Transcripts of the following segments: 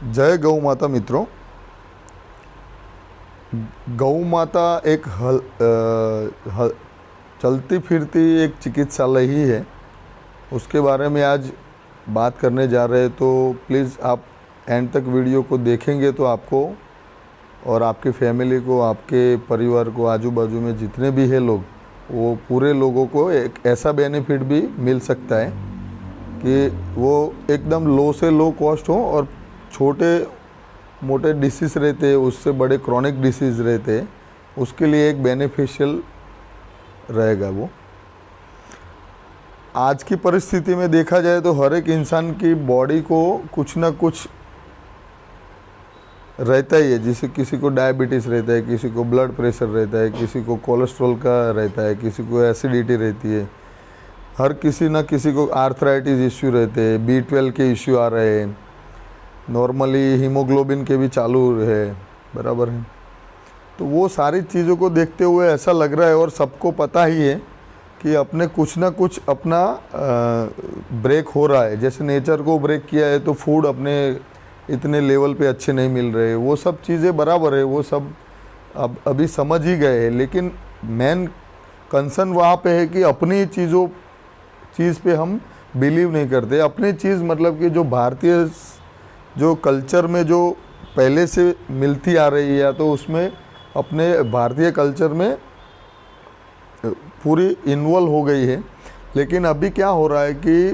जय गौ माता मित्रों। गौ माता एक चलती फिरती एक चिकित्सालय ही है। उसके बारे में आज बात करने जा रहे हैं, तो प्लीज़ आप एंड तक वीडियो को देखेंगे तो आपको और आपकी फैमिली को, आपके परिवार को, आजू बाजू में जितने भी हैं लोग, वो पूरे लोगों को एक ऐसा बेनिफिट भी मिल सकता है कि वो एकदम लो से लो कॉस्ट हो और छोटे मोटे डिसीज़ रहते हैं, उससे बड़े क्रॉनिक डिसीज़ रहते हैं, उसके लिए एक बेनिफिशियल रहेगा वो। आज की परिस्थिति में देखा जाए तो हर एक इंसान की बॉडी को कुछ ना कुछ रहता ही है। जैसे किसी को डायबिटीज़ रहता है, किसी को ब्लड प्रेशर रहता है, किसी को कोलेस्ट्रॉल का रहता है, किसी को एसिडिटी रहती है, हर किसी ना किसी को आर्थराइटिस इश्यू रहते हैं, B12 के इश्यू आ रहे हैं, नॉर्मली हीमोग्लोबिन के भी चालू है, बराबर है। तो वो सारी चीज़ों को देखते हुए ऐसा लग रहा है और सबको पता ही है कि अपने कुछ ना कुछ अपना ब्रेक हो रहा है। जैसे नेचर को ब्रेक किया है तो फूड अपने इतने लेवल पे अच्छे नहीं मिल रहे, वो सब चीज़ें बराबर है, वो सब अब अभी समझ ही गए हैं। लेकिन मेन कंसर्न वहाँ पे है कि अपनी चीज़ पे हम बिलीव नहीं करते। अपनी चीज़ मतलब कि जो भारतीय जो कल्चर में जो पहले से मिलती आ रही है, या तो उसमें अपने भारतीय कल्चर में पूरी इन्वॉल्व हो गई है। लेकिन अभी क्या हो रहा है कि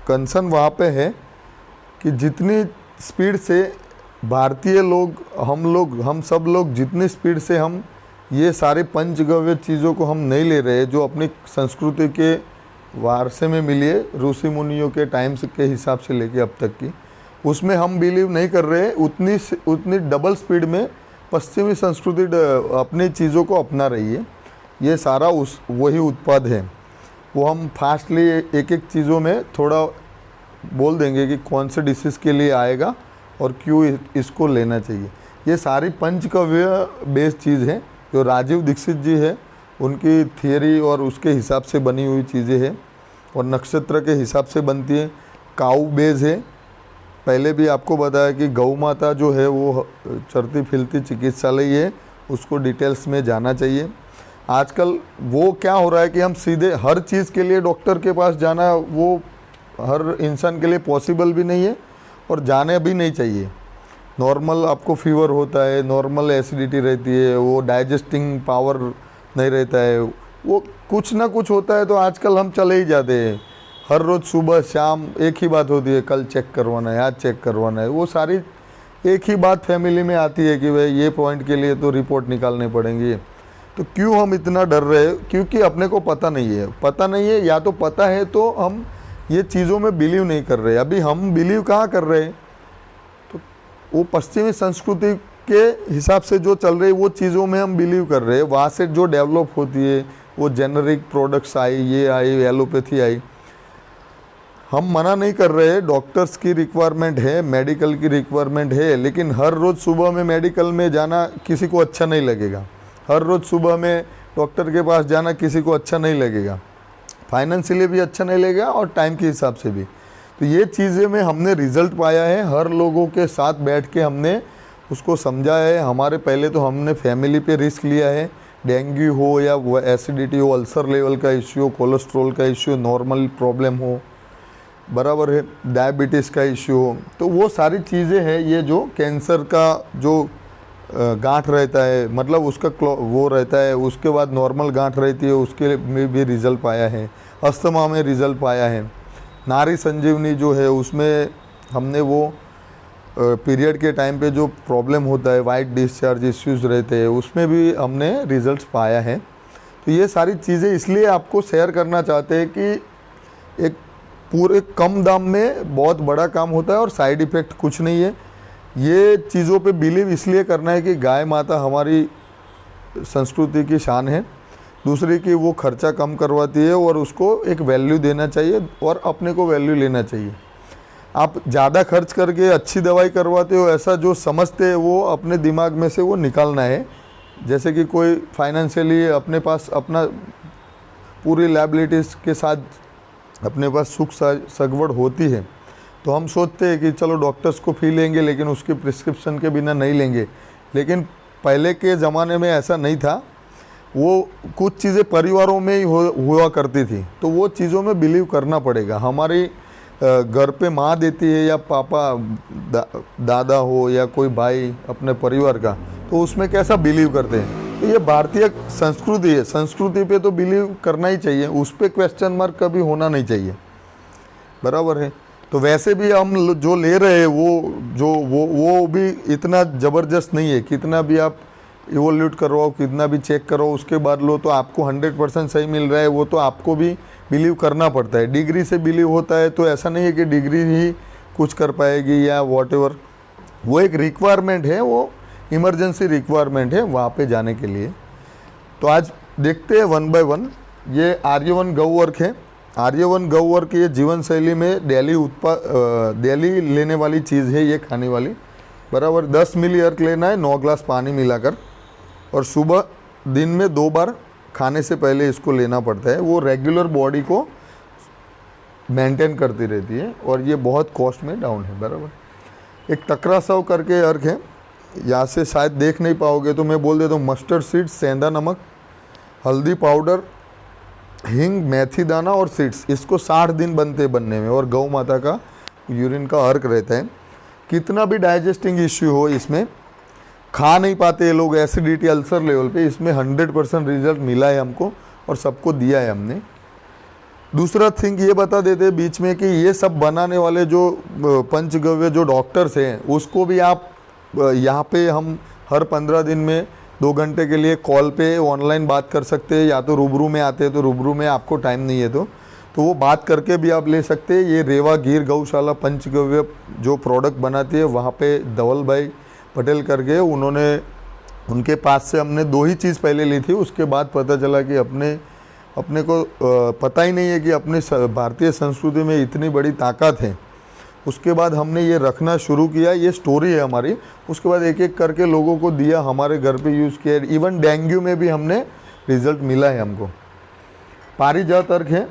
कंसर्न वहाँ पे है कि जितनी स्पीड से भारतीय लोग, हम सब लोग जितनी स्पीड से हम ये सारे पंचगव्य चीज़ों को हम नहीं ले रहे, जो अपनी संस्कृति के वारसे में मिली है ऋषि मुनियों के टाइम से के हिसाब से लेके अब तक की, उसमें हम बिलीव नहीं कर रहे, उतनी डबल स्पीड में पश्चिमी संस्कृति अपनी चीज़ों को अपना रही है। ये सारा वही उत्पाद है। वो हम फास्टली एक एक चीज़ों में थोड़ा बोल देंगे कि कौन से डिसीज़ के लिए आएगा और क्यों इसको लेना चाहिए। ये सारी पंचगव्य बेस्ड चीज़ है, जो राजीव दीक्षित जी है उनकी थियरी और उसके हिसाब से बनी हुई चीज़ें हैं, और नक्षत्र के हिसाब से बनती है। काऊ बेज है। पहले भी आपको बताया कि गौ माता जो है वो चलती फिरती चिकित्सालय है, उसको डिटेल्स में जाना चाहिए। आजकल वो क्या हो रहा है कि हम सीधे हर चीज़ के लिए डॉक्टर के पास जाना वो हर इंसान के लिए पॉसिबल भी नहीं है और जाने भी नहीं चाहिए। नॉर्मल आपको फीवर होता है, नॉर्मल एसिडिटी रहती है, वो डाइजेस्टिंग पावर नहीं रहता है, वो कुछ ना कुछ होता है, तो आजकल हम चले ही जाते हैं। हर रोज़ सुबह शाम एक ही बात होती है, कल चेक करवाना है, आज चेक करवाना है। वो सारी एक ही बात फैमिली में आती है कि भाई ये पॉइंट के लिए तो रिपोर्ट निकालनी पड़ेंगी। तो क्यों हम इतना डर रहे हैं? क्योंकि अपने को पता नहीं है, या तो पता है तो हम ये चीज़ों में बिलीव नहीं कर रहे। अभी हम बिलीव कहाँ कर रहे हैं? तो वो पश्चिमी संस्कृति के हिसाब से जो चल रही है वो चीज़ों में हम बिलीव कर रहे हैं। वहाँ से जो डेवलप होती है, वो जेनरिक प्रोडक्ट्स आई, ये आई, एलोपैथी आई। हम मना नहीं कर रहे, डॉक्टर्स की रिक्वायरमेंट है, मेडिकल की रिक्वायरमेंट है, लेकिन हर रोज़ सुबह में मेडिकल में जाना किसी को अच्छा नहीं लगेगा। हर रोज़ सुबह में डॉक्टर के पास जाना किसी को अच्छा नहीं लगेगा, फाइनेंशियली भी अच्छा नहीं लगेगा और टाइम के हिसाब से भी। तो ये चीज़ें में हमने रिज़ल्ट पाया है, हर लोगों के साथ बैठ के हमने उसको समझा है। हमारे पहले तो हमने फैमिली पे रिस्क लिया है, डेंगू हो या वो एसिडिटी हो, अल्सर लेवल का इश्यू हो, कोलेस्ट्रॉल का इश्यू, नॉर्मल प्रॉब्लम हो, बराबर है, डायबिटीज़ का इश्यू हो, तो वो सारी चीज़ें हैं। ये जो कैंसर का जो गांठ रहता है, मतलब उसका वो रहता है, उसके बाद नॉर्मल गांठ रहती है, उसके में भी रिज़ल्ट पाया है। अस्थमा में रिज़ल्ट पाया है। नारी संजीवनी जो है उसमें हमने वो पीरियड के टाइम पे जो प्रॉब्लम होता है, वाइट डिस्चार्ज इश्यूज़ रहते हैं, उसमें भी हमने रिज़ल्ट पाया है। तो ये सारी चीज़ें इसलिए आपको शेयर करना चाहते हैं कि एक पूरे कम दाम में बहुत बड़ा काम होता है और साइड इफ़ेक्ट कुछ नहीं है। ये चीज़ों पे बिलीव इसलिए करना है कि गाय माता हमारी संस्कृति की शान है। दूसरी कि वो खर्चा कम करवाती है और उसको एक वैल्यू देना चाहिए और अपने को वैल्यू लेना चाहिए। आप ज़्यादा खर्च करके अच्छी दवाई करवाते हो, ऐसा जो समझते हैं वो अपने दिमाग में से वो निकालना है। जैसे कि कोई फाइनेंशियली अपने पास अपना पूरी लायबिलिटीज़ के साथ अपने पास सुख सगवड़ होती है, तो हम सोचते हैं कि चलो डॉक्टर्स को फी लेंगे लेकिन उसके प्रिस्क्रिप्शन के बिना नहीं लेंगे, लेकिन पहले के ज़माने में ऐसा नहीं था। वो कुछ चीज़ें परिवारों में ही हुआ करती थी, तो वो चीज़ों में बिलीव करना पड़ेगा। हमारी घर पे माँ देती है या पापा दादा हो या कोई भाई अपने परिवार का, तो उसमें कैसा बिलीव करते हैं। तो ये भारतीय संस्कृति है, संस्कृति पे तो बिलीव करना ही चाहिए, उस पर क्वेश्चन मार्क कभी होना नहीं चाहिए, बराबर है। तो वैसे भी हम जो ले रहे हैं वो भी इतना ज़बरदस्त नहीं है। कितना भी आप इवोल्यूट करवाओ, कितना भी चेक करो, उसके बाद लो तो आपको 100% सही मिल रहा है, वो तो आपको भी बिलीव करना पड़ता है। डिग्री से बिलीव होता है तो ऐसा नहीं है कि डिग्री ही कुछ कर पाएगी या वॉटेवर। वो एक रिक्वायरमेंट है, वो इमरजेंसी रिक्वायरमेंट है वहाँ पे जाने के लिए। तो आज देखते हैं 1 बाय 1। ये आर्यवन गौ वर्क है। आर्यवन गौ वर्क ये जीवन शैली में डेली लेने वाली चीज़ है, ये खाने वाली, बराबर। 10 मिली अर्क लेना है 9 ग्लास पानी मिलाकर, और सुबह दिन में 2 बार खाने से पहले इसको लेना पड़ता है। वो रेगुलर बॉडी को मेंटेन करती रहती है और ये बहुत कॉस्ट में डाउन है, बराबर। एक टकरासव करके अर्क है, यहाँ से शायद देख नहीं पाओगे तो मैं बोल देता हूँ। मस्टर्ड सीड्स, सेंधा नमक, हल्दी पाउडर, हींग, मेथी दाना और सीड्स, इसको 60 दिन बनने में, और गौ माता का यूरिन का अर्क रहता है। कितना भी डाइजेस्टिंग इश्यू हो, इसमें खा नहीं पाते ये लोग, एसिडिटी, अल्सर लेवल पे, इसमें 100% रिजल्ट मिला है हमको और सबको दिया है हमने। दूसरा थिंग ये बता देते हैं बीच में कि ये सब बनाने वाले जो पंचगव्य जो डॉक्टर्स हैं, उसको भी आप यहाँ पे हम हर 15 दिन में 2 घंटे के लिए कॉल पे ऑनलाइन बात कर सकते हैं, या तो रूबरू में आते हैं तो रूबरू में, आपको टाइम नहीं है तो वो बात करके भी आप ले सकते हैं। ये रेवा गिर गौशाला पंचगव्य जो प्रोडक्ट बनाती है, वहाँ पे धवल भाई पटेल करके, उनके पास से हमने 2 ही चीज़ पहले ली थी। उसके बाद पता चला कि अपने को पता ही नहीं है कि अपनी भारतीय संस्कृति में इतनी बड़ी ताकत है। उसके बाद हमने ये रखना शुरू किया, ये स्टोरी है हमारी। उसके बाद एक एक करके लोगों को दिया, हमारे घर पे यूज़ किया। इवन डेंगू में भी हमने रिजल्ट मिला है हमको। पारिजात अर्क है,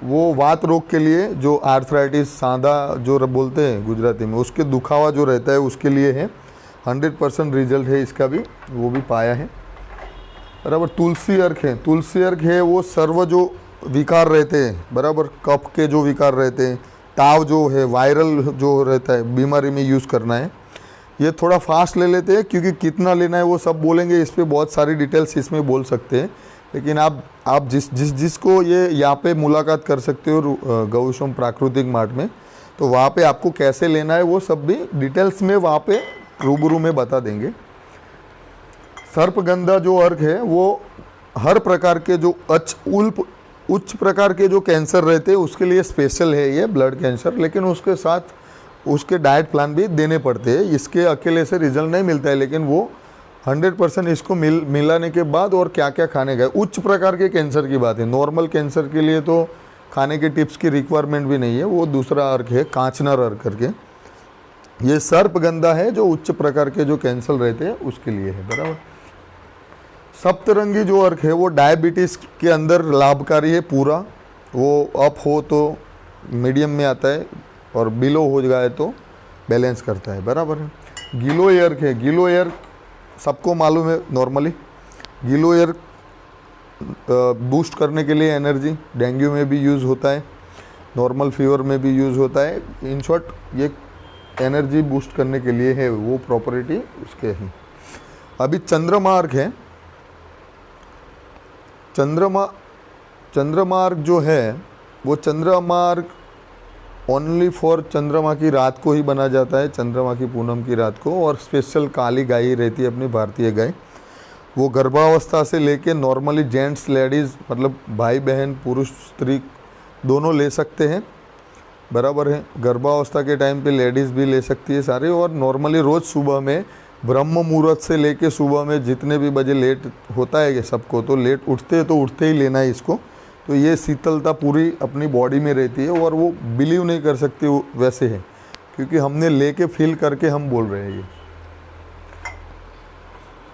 वो वात रोग के लिए, जो आर्थराइटिस, सांधा जो बोलते हैं गुजराती में, उसके दुखावा जो रहता है उसके लिए है। 100% रिजल्ट है इसका भी, वो भी पाया है, बराबर। तुलसी अर्क है, तुलसी अर्क है वो सर्व जो विकार रहते हैं, बराबर, कफ के जो विकार रहते हैं, ताव जो है, वायरल जो रहता है, बीमारी में यूज़ करना है। ये थोड़ा फास्ट ले लेते हैं क्योंकि कितना लेना है वो सब बोलेंगे, इस पर बहुत सारी डिटेल्स इसमें बोल सकते हैं। लेकिन आप जिसको ये यहाँ पे मुलाकात कर सकते हो गौशम प्राकृतिक मार्ट में, तो वहाँ पे आपको कैसे लेना है वो सब भी डिटेल्स में वहाँ पे रूबरू में बता देंगे। सर्पगंधा जो अर्क है वो हर प्रकार के जो उच्च प्रकार के जो कैंसर रहते हैं उसके लिए स्पेशल है ये ब्लड कैंसर, लेकिन उसके साथ उसके डाइट प्लान भी देने पड़ते हैं। इसके अकेले से रिजल्ट नहीं मिलता है, लेकिन वो 100% इसको मिलाने के बाद और क्या क्या खाने का। उच्च प्रकार के कैंसर की बात है, नॉर्मल कैंसर के लिए तो खाने के टिप्स की रिक्वायरमेंट भी नहीं है। वो दूसरा अर्क है, कांचनार अर्क करके। ये सर्पगंधा है जो उच्च प्रकार के जो कैंसर रहते हैं उसके लिए है, बराबर। सप्तरंगी जो अर्क है वो डायबिटीज़ के अंदर लाभकारी है पूरा। वो अप हो तो मीडियम में आता है और बिलो हो जाए तो बैलेंस करता है, बराबर है। गिलोय अर्क है, गिलोय अर्क सबको मालूम है नॉर्मली। गिलोय अर्क बूस्ट करने के लिए एनर्जी, डेंगू में भी यूज़ होता है, नॉर्मल फीवर में भी यूज़ होता है। इन शॉर्ट ये एनर्जी बूस्ट करने के लिए है, वो प्रॉपर्टी उसके है। अभी चंद्रमा अर्क है। चंद्रमा अर्क जो है वो चंद्रमा अर्क ओनली फॉर चंद्रमा की रात को ही बना जाता है, चंद्रमा की पूनम की रात को। और स्पेशल काली गाय रहती है अपनी भारतीय गाय, वो गर्भावस्था से लेके नॉर्मली जेंट्स लेडीज़ मतलब भाई बहन पुरुष स्त्री दोनों ले सकते हैं, बराबर है। गर्भावस्था के टाइम पे लेडीज़ भी ले सकती है सारे। और नॉर्मली रोज़ सुबह में ब्रह्म मुहूर्त से लेके सुबह में जितने भी बजे लेट होता है सबको, तो लेट उठते हैं तो उठते ही लेना है इसको। तो ये शीतलता पूरी अपनी बॉडी में रहती है और वो बिलीव नहीं कर सकते वो वैसे है, क्योंकि हमने लेके फील करके हम बोल रहे हैं। ये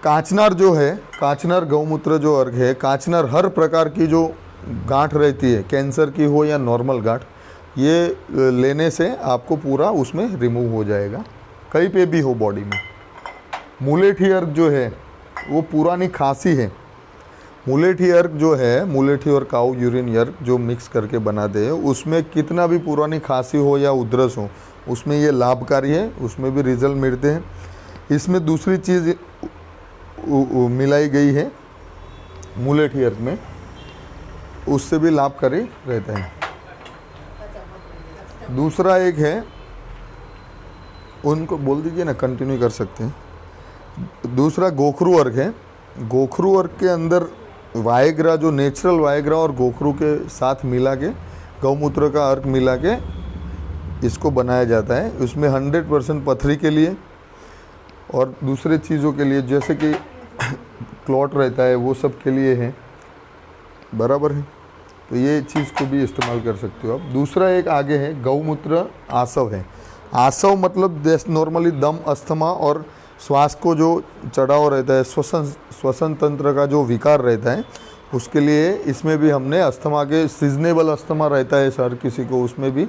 कांचनार जो है, कांचनार गौमूत्र जो अर्घ है, कांचनार हर प्रकार की जो गांठ रहती है, कैंसर की हो या नॉर्मल गांठ, ये लेने से आपको पूरा उसमें रिमूव हो जाएगा, कहीं पे भी हो बॉडी में। मुलेठी अर्क जो है वो पुरानी खांसी है। मुलेठी अर्क जो है, मुलेठी और काऊ यूरिन अर्क जो मिक्स करके बनाते हैं, उसमें कितना भी पुरानी खांसी हो या उधरस हो, उसमें ये लाभकारी है, उसमें भी रिजल्ट मिलते हैं। इसमें दूसरी चीज़ मिलाई गई है मुलेठी अर्क में, उससे भी लाभकारी रहता है। दूसरा एक है, उनको बोल दीजिए ना, कंटिन्यू कर सकते हैं। दूसरा गोखरू अर्क है। गोखरू अर्क के अंदर वायग्रा, जो नेचुरल वायग्रा और गोखरू के साथ मिला के, गौमूत्र का अर्क मिला के इसको बनाया जाता है। उसमें 100% पथरी के लिए और दूसरे चीज़ों के लिए, जैसे कि क्लॉट रहता है, वो सब के लिए है, बराबर है। तो ये चीज़ को भी इस्तेमाल कर सकते हो आप। दूसरा एक आगे है गौमूत्र आसव है। आसव मतलब नॉर्मली दम, अस्थमा और श्वास को जो चढ़ाव रहता है, श्वसन तंत्र का जो विकार रहता है, उसके लिए इसमें भी हमने अस्थमा के, सीजनेबल अस्थमा रहता है हर किसी को, उसमें भी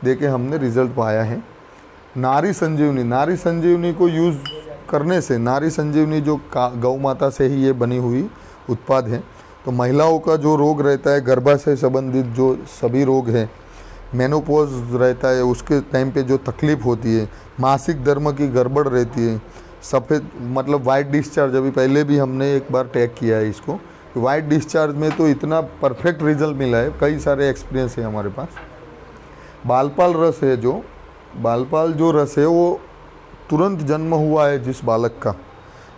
देके हमने रिजल्ट पाया है। नारी संजीवनी, नारी संजीवनी को यूज़ करने से, नारी संजीवनी जो गौ माता से ही ये बनी हुई उत्पाद है, तो महिलाओं का जो रोग रहता है, गर्भाशय संबंधित जो सभी रोग हैं, मेनोपॉज रहता है उसके टाइम पे जो तकलीफ़ होती है, मासिक धर्म की गड़बड़ रहती है, सफ़ेद मतलब वाइट डिस्चार्ज, अभी पहले भी हमने एक बार टैग किया है इसको, वाइट डिस्चार्ज में तो इतना परफेक्ट रिजल्ट मिला है, कई सारे एक्सपीरियंस है हमारे पास। बालपाल रस है, जो बालपाल जो रस है वो तुरंत जन्म हुआ है जिस बालक का,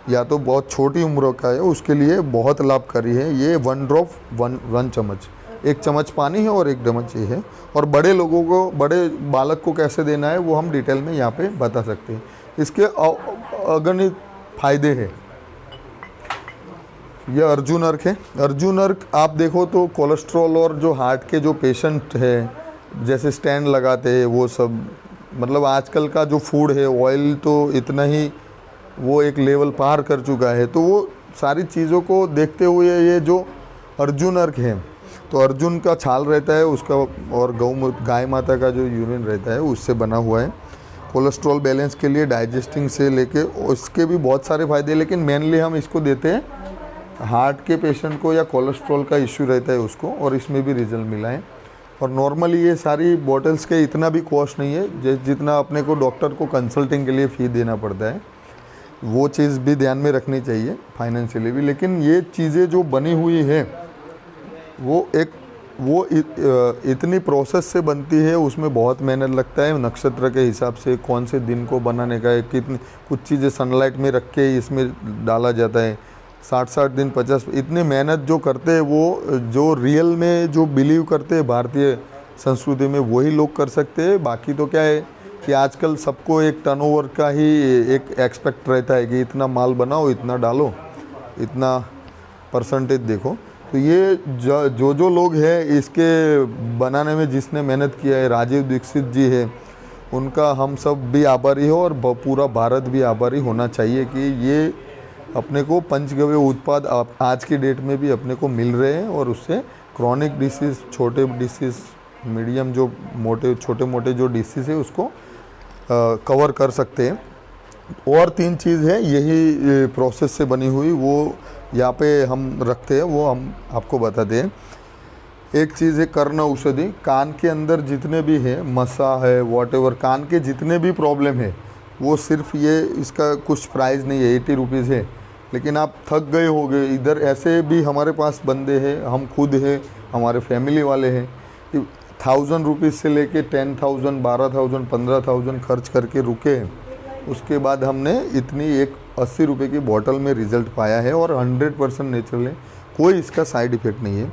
या तो बहुत छोटी उम्र का है, उसके लिए बहुत लाभकारी है। ये 1 ड्रॉप 1 चम्मच, 1 चम्मच पानी है और 1 चम्मच ये है। और बड़े लोगों को, बड़े बालक को कैसे देना है वो हम डिटेल में यहाँ पे बता सकते हैं। इसके अगणित फायदे हैं। ये अर्जुन अर्क है। अर्जुन अर्क आप देखो तो कोलेस्ट्रॉल और जो हार्ट के जो पेशेंट है, जैसे स्टैंड लगाते हैं वो सब, मतलब आजकल का जो फूड है, ऑयल तो इतना ही वो एक लेवल पार कर चुका है, तो वो सारी चीज़ों को देखते हुए ये जो अर्जुन अर्क है, तो अर्जुन का छाल रहता है उसका, और गाय माता का जो यूरिन रहता है उससे बना हुआ है। कोलेस्ट्रॉल बैलेंस के लिए, डाइजेस्टिंग से लेके, उसके भी बहुत सारे फ़ायदे, लेकिन मेनली हम इसको देते हैं हार्ट के पेशेंट को या कोलेस्ट्रॉल का इश्यू रहता है उसको, और इसमें भी रिजल्ट मिला है। और नॉर्मली ये सारी बॉटल्स के इतना भी कॉस्ट नहीं है जितना अपने को डॉक्टर को कंसल्टिंग के लिए फ़ी देना पड़ता है, वो चीज़ भी ध्यान में रखनी चाहिए फाइनेंशियली भी। लेकिन ये चीज़ें जो बनी हुई है वो इतनी प्रोसेस से बनती है, उसमें बहुत मेहनत लगता है, नक्षत्र के हिसाब से कौन से दिन को बनाने का है, कितनी कुछ चीज़ें सनलाइट में रख के इसमें डाला जाता है, 60 दिन 50, इतनी मेहनत जो करते हैं वो जो रियल में जो बिलीव करते हैं भारतीय संस्कृति में वही लोग कर सकते हैं। बाकी तो क्या है कि आजकल सबको एक टर्नओवर का ही एक एक्सपेक्ट रहता है कि इतना माल बनाओ, इतना डालो, इतना परसेंटेज देखो। तो ये जो लोग हैं इसके बनाने में जिसने मेहनत किया है, राजीव दीक्षित जी है, उनका हम सब भी आभारी हो और पूरा भारत भी आभारी होना चाहिए कि ये अपने को पंचगव्य उत्पाद आज की डेट में भी अपने को मिल रहे हैं, और उससे क्रॉनिक डिसीज़, छोटे डिसीज़, मीडियम जो छोटे मोटे जो डिसीज़ है उसको कवर कर सकते हैं। और 3 चीज़ है यही प्रोसेस से बनी हुई, वो यहाँ पे हम रखते हैं, वो हम आपको बताते हैं। एक चीज़ है कर्ण औषधि। कान के अंदर जितने भी है, मसा है, वॉटेवर, कान के जितने भी प्रॉब्लम है, वो सिर्फ ये, इसका कुछ प्राइस नहीं है, 80 रुपीज़ है। लेकिन आप थक गए होगे, इधर ऐसे भी हमारे पास बंदे हैं, हम खुद हैं, हमारे फैमिली वाले हैं, 1000 रुपीज़ से लेके 10,000, 12,000, 15,000 खर्च करके रुके हैं। उसके बाद हमने इतनी एक 80 रुपये की बॉटल में रिज़ल्ट पाया है, और 100% नेचुरल है, कोई इसका साइड इफ़ेक्ट नहीं है।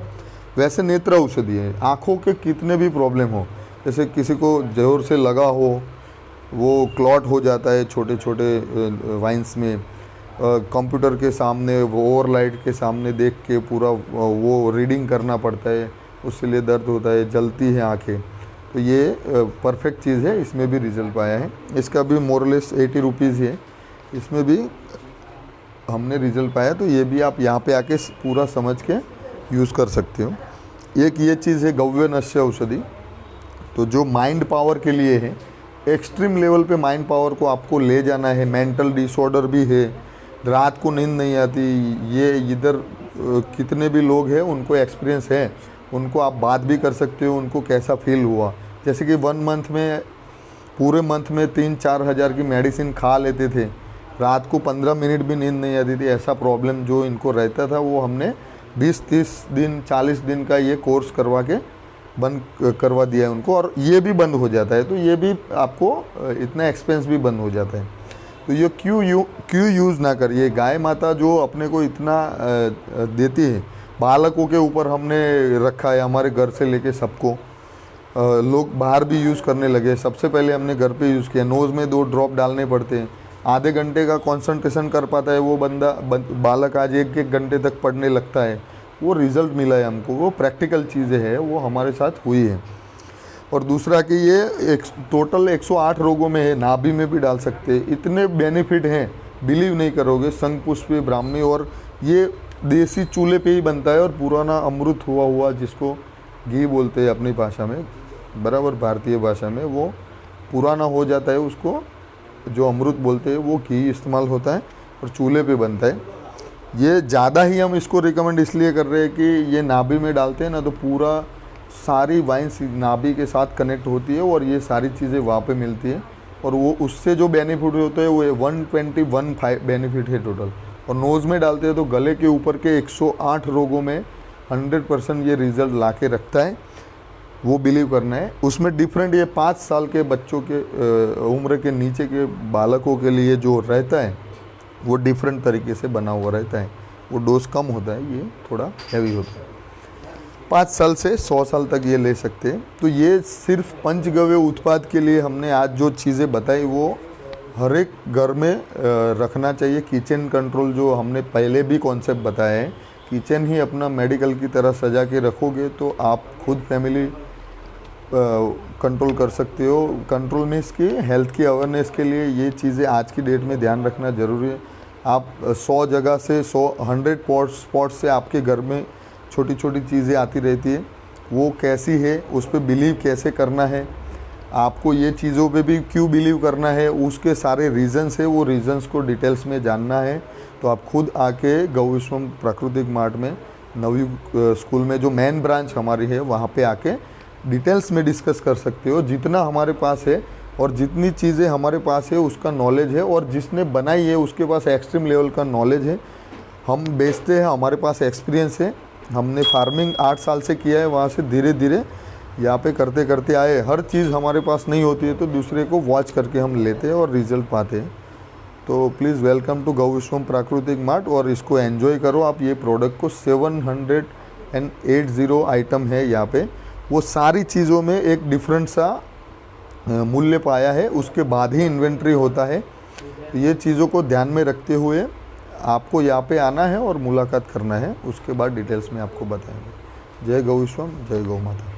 वैसे नेत्र औषधि है, आँखों के कितने भी प्रॉब्लम हो, जैसे किसी को जोर से लगा हो, वो क्लॉट हो जाता है छोटे छोटे वाइन्स में, कंप्यूटर के सामने, ओवरलाइट के सामने देख के पूरा वो रीडिंग करना पड़ता है, उसके लिए दर्द होता है, जलती है आँखें, तो ये परफेक्ट चीज़ है, इसमें भी रिजल्ट पाया है। इसका भी मोरलेस 80 रुपीज़ है, इसमें भी हमने रिजल्ट पाया, तो ये भी आप यहाँ पे आके पूरा समझ के यूज़ कर सकते हो। एक ये चीज़ है गव्य नश्य औषधि। तो जो माइंड पावर के लिए है, एक्सट्रीम लेवल पे माइंड पावर को आपको ले जाना है। मेंटल डिसऑर्डर भी है, रात को नींद नहीं आती, ये इधर कितने भी लोग हैं उनको एक्सपीरियंस है, उनको आप बात भी कर सकते हो उनको कैसा फील हुआ। जैसे कि 1 मंथ में, पूरे मंथ में 3-4 हज़ार की मेडिसिन खा लेते थे, रात को 15 मिनट भी नींद नहीं आती थी, ऐसा प्रॉब्लम जो इनको रहता था वो हमने 20-30 दिन 40 दिन का ये कोर्स करवा के बंद करवा दिया है उनको, और ये भी बंद हो जाता है। तो ये भी आपको इतना एक्सपेंस भी बंद हो जाता है। तो ये क्यों यूज़ ना करिए। गाय माता जो अपने को इतना देती है, बालकों के ऊपर हमने रखा है, हमारे घर से लेके सबको, लोग बाहर भी यूज़ करने लगे। सबसे पहले हमने घर पे यूज़ किया। नोज़ में 2 ड्रॉप डालने पड़ते हैं, आधे घंटे का कंसंट्रेशन कर पाता है वो बालक आज 1-1 घंटे तक पढ़ने लगता है। वो रिज़ल्ट मिला है हमको, वो प्रैक्टिकल चीज़ें हैं, वो हमारे साथ हुई है। और दूसरा कि ये टोटल 108 रोगों में है, नाभि में भी डाल सकते हैं, इतने बेनिफिट हैं, बिलीव नहीं करोगे। शंखपुष्पी, ब्राह्मी, और ये देसी चूल्हे पे ही बनता है, और पुराना अमृत हुआ जिसको घी बोलते हैं अपनी भाषा में, बराबर भारतीय भाषा में, वो पुराना हो जाता है, उसको जो अमृत बोलते हैं वो घी इस्तेमाल होता है और चूल्हे पे बनता है। ये ज़्यादा ही हम इसको रिकमेंड इसलिए कर रहे हैं कि ये नाभि में डालते हैं ना, तो पूरा सारी वाइन्स नाभि के साथ कनेक्ट होती है और ये सारी चीज़ें वहाँ पे मिलती है, और वो उससे जो बेनिफिट होता है वो 121 बेनिफिट है टोटल। और नोज़ में डालते हैं तो गले के ऊपर के 108 रोगों में 100% ये रिज़ल्ट ला के रखता है, वो बिलीव करना है। उसमें डिफरेंट, ये 5 साल के बच्चों के उम्र के नीचे के बालकों के लिए जो रहता है वो डिफरेंट तरीके से बना हुआ रहता है, वो डोज कम होता है, ये थोड़ा हैवी होता है। 5 साल से 100 साल तक ये ले सकते हैं। तो ये सिर्फ पंचगव्य उत्पाद के लिए हमने आज जो चीज़ें बताई वो हर एक घर में रखना चाहिए। किचन कंट्रोल जो हमने पहले भी कॉन्सेप्ट बताया है, किचन ही अपना मेडिकल की तरह सजा के रखोगे तो आप खुद फैमिली कंट्रोल कर सकते हो। कंट्रोल में इसकी हेल्थ की अवेयरनेस के लिए ये चीज़ें आज की डेट में ध्यान रखना ज़रूरी है। आप 100 जगह से 100 स्पॉट्स से आपके घर में छोटी छोटी चीज़ें आती रहती है, वो कैसी है, उस पर बिलीव कैसे करना है, आपको ये चीज़ों पे भी क्यों बिलीव करना है, उसके सारे रीज़न्स है, वो रीज़न्स को डिटेल्स में जानना है तो आप खुद आके गौ विश्वम प्राकृतिक मार्ट में नवयुग स्कूल में जो मेन ब्रांच हमारी है वहाँ पे आके डिटेल्स में डिस्कस कर सकते हो। जितना हमारे पास है और जितनी चीज़ें हमारे पास है उसका नॉलेज है, और जिसने बनाई है उसके पास एक्सट्रीम लेवल का नॉलेज है। हम बेचते हैं, हमारे पास एक्सपीरियंस है, हमने फार्मिंग 8 साल से किया है, वहाँ से धीरे धीरे यहाँ पे करते करते आए। हर चीज़ हमारे पास नहीं होती है तो दूसरे को वॉच करके हम लेते हैं और रिजल्ट पाते हैं। तो प्लीज़ वेलकम टू गौ विश्वम प्राकृतिक मार्ट, और इसको एंजॉय करो आप। ये प्रोडक्ट को 780 आइटम है यहाँ पे, वो सारी चीज़ों में एक डिफरेंट सा मूल्य पाया है, उसके बाद ही इन्वेंट्री होता है। तो ये चीज़ों को ध्यान में रखते हुए आपको यहाँ पे आना है और मुलाकात करना है, उसके बाद डिटेल्स में आपको बताएंगे। जय गौ विश्वम, जय गौ माता।